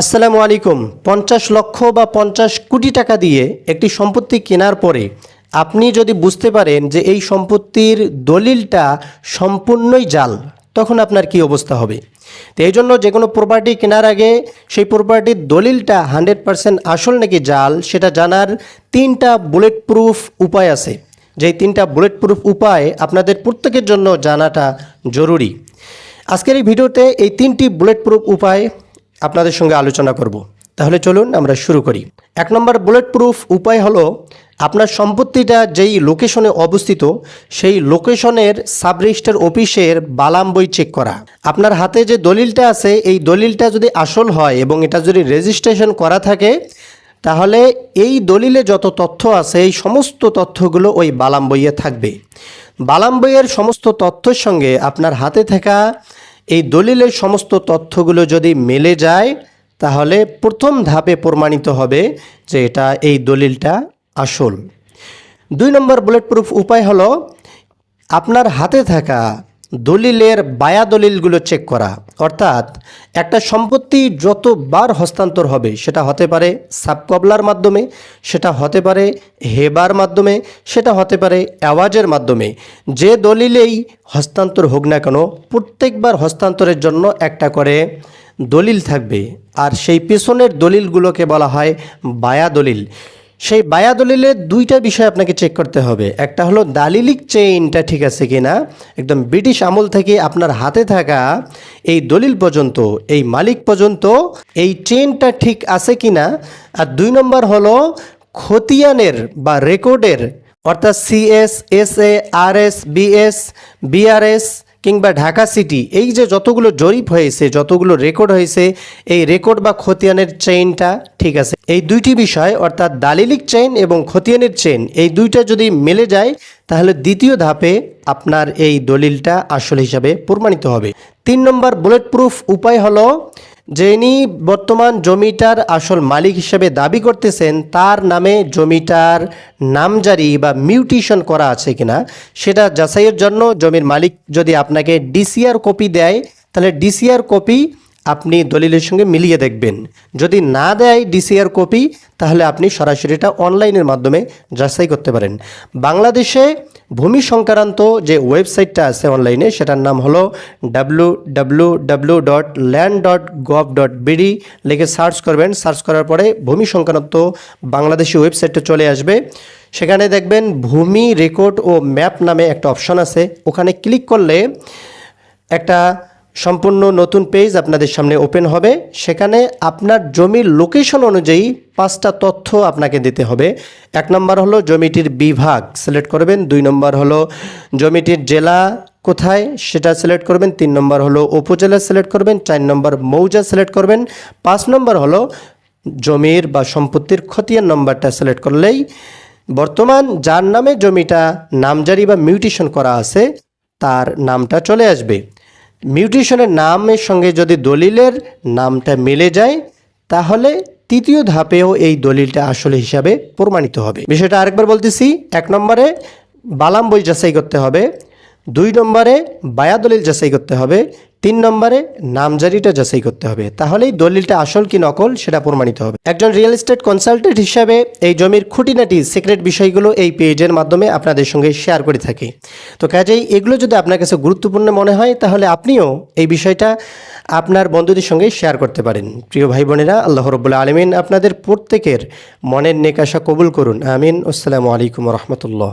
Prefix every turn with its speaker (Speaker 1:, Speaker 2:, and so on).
Speaker 1: আসসালামু আলাইকুম। 50 লক্ষ বা 50 কোটি টাকা দিয়ে একটি সম্পত্তি কেনার পরে আপনি যদি বুঝতে পারেন যে এই সম্পত্তির দলিলটা সম্পূর্ণই জাল, তখন আপনার কি অবস্থা হবে? তো এই জন্য যে কোনো প্রপার্টি কেনার আগে সেই প্রপার্টির দলিলটা 100% আসল নাকি জাল সেটা জানার 3টা বুলেট প্রুফ উপায় আছে। যেই 3টা বুলেট প্রুফ উপায় আপনাদের প্রত্যেকের জন্য জানাটা জরুরি। আজকের এই ভিডিওতে এই 3টি বুলেট প্রুফ উপায় আপনাদের সঙ্গে আলোচনা করব। তাহলে চলুন আমরা শুরু করি। 1 নম্বর বুলেট প্রুফ উপায় হলো আপনার সম্পত্তিটা যেই লোকেশনে অবস্থিত সেই লোকেশনের সাব রেজিস্ট্রার অফিসের বালাম বই চেক করা। আপনার হাতে যে দলিলটা আছে এই দলিলটা যদি আসল হয় এবং এটা যদি রেজিস্ট্রেশন করা থাকে তাহলে এই দলিলে যত তথ্য আছে এই সমস্ত তথ্যগুলো ওই বালাম বইয়ে থাকবে। বালাম বইয়ের সমস্ত তথ্যের সঙ্গে আপনার হাতে থাকা এই দলিলের সমস্ত তথ্যগুলো যদি মিলে যায় তাহলে প্রথম ধাপে প্রমাণিত হবে যে এই দলিলটা আসল। 2 নম্বর বুলেট প্রুফ উপায় হলো আপনার হাতে থাকা দলিলের বায়া দলিলগুলো চেক করা। অর্থাৎ একটা সম্পত্তি যতবার হস্তান্তর হবে সেটা হতে পারে সাবকবলার মাধ্যমে, সেটা হতে পারে হেবার মাধ্যমে, সেটা হতে পারে অ্যাওয়াজের মাধ্যমে, যে দলিলেই হস্তান্তর হোক না কেন প্রত্যেকবার হস্তান্তরের জন্য একটা করে দলিল থাকবে। আর সেই পেছনের দলিলগুলোকে বলা হয় বায়া দলিল। সেই বায়া দলিলের 2টা বিষয় আপনাকে চেক করতে হবে। একটা হলো দালিলিক চেইনটা ঠিক আছে কিনা, একদম ব্রিটিশ আমল থেকে আপনার হাতে থাকা এই দলিল পর্যন্ত, এই মালিক পর্যন্ত এই চেইনটা ঠিক আছে কিনা। আর 2 নম্বর হলো খতিয়ানের বা রেকর্ডের, অর্থাৎ CS, SA, RS, BS, BRS কিংবা ঢাকা সিটি, এই যে যতগুলো জরিপ হয়েছে, যতগুলো রেকর্ড হয়েছে, এই রেকর্ড বা খতিয়ানের চেইনটা ঠিক আছে। এই 2টি বিষয় অর্থাৎ দালিলিক চেইন এবং খতিয়ানের চেইন, এই 2টা যদি মিলে যায় তাহলে দ্বিতীয় ধাপে আপনার এই দলিলটা আসল হিসাবে প্রমাণিত হবে। 3 নম্বর বুলেট প্রুফ উপায় হলো যিনি বর্তমান জমিটার আসল মালিক হিসেবে দাবি করতেছেন তার নামে জমিটার নামজারি বা মিউটেশন করা আছে কিনা সেটা যাচাইয়ের জন্য জমির মালিক যদি আপনাকে ডিসিআর কপি দেয় তাহলে ডিসিআর কপি আপনি দলিলের সঙ্গে মিলিয়ে দেখবেন। যদি না দেয় ডিসিআর কপি তাহলে আপনি সরাসরি এটা অনলাইনের মাধ্যমে যাচাই করতে পারেন। বাংলাদেশে ভূমি সংক্রান্ত যে ওয়েবসাইটটা আছে অনলাইনে সেটার নাম হলো www.land.gov.bd লিখে সার্চ করবেন। সার্চ করার পরে ভূমি সংক্রান্ত বাংলাদেশি ওয়েবসাইটটা চলে আসবে। সেখানে দেখবেন ভূমি রেকর্ড ও ম্যাপ নামে একটা অপশন আছে, ওখানে ক্লিক করলে একটা সম্পূর্ণ নতুন পেজ আপনাদের সামনে ওপেন হবে। সেখানে আপনার জমির লোকেশন অনুযায়ী 5টা তথ্য আপনাকে দিতে হবে। 1 নম্বর হলো জমিটির বিভাগ সিলেক্ট করবেন, 2 নম্বর হলো জমিটির জেলা কোথায় সেটা সিলেক্ট করবেন, 3 নম্বর হলো উপজেলা সিলেক্ট করবেন, 4 নম্বর মৌজা সিলেক্ট করবেন, 5 নম্বর হলো জমির বা সম্পত্তির খতিয়ান নম্বরটা সিলেক্ট করলেই বর্তমান যার নামে জমিটা নামজারি বা মিউটেশন করা আছে তার নামটা চলে আসবে। মিউটেশনের নামের সঙ্গে যদি দলিলের নামটা মিলে যায় তাহলে তৃতীয় ধাপেও এই দলিলটা আসল হিসাবে প্রমাণিত হবে। বিষয়টা আরেকবার বলতেছি। 1 নম্বরে বালাম বই যাচাই করতে হবে, 2 নম্বরে বায়া দলিল যাচাই করতে হবে, 3 নম্বরে নামজারিটা যাচাই করতে হবে। তাহলেই দলিলটা আসল কি নকল সেটা প্রমাণিত হবে। একজন রিয়েল এস্টেট কনসালটেন্ট হিসাবে এই জমির খুঁটিনাটি সিক্রেট বিষয়গুলো এই পেজের মাধ্যমে আপনাদের সঙ্গে শেয়ার করে থাকি। তো কাজেই এগুলো যদি আপনার কাছে গুরুত্বপূর্ণ মনে হয় তাহলে আপনিও এই বিষয়টা আপনার বন্ধুদের সঙ্গে শেয়ার করতে পারেন। প্রিয় ভাই বোনেরা, আল্লাহ রাব্বুল আলামিন আপনাদের প্রত্যেকের মনের নেক আশা কবুল করুন। আমিন। আসসালামু আলাইকুম ওয়া রাহমাতুল্লাহ।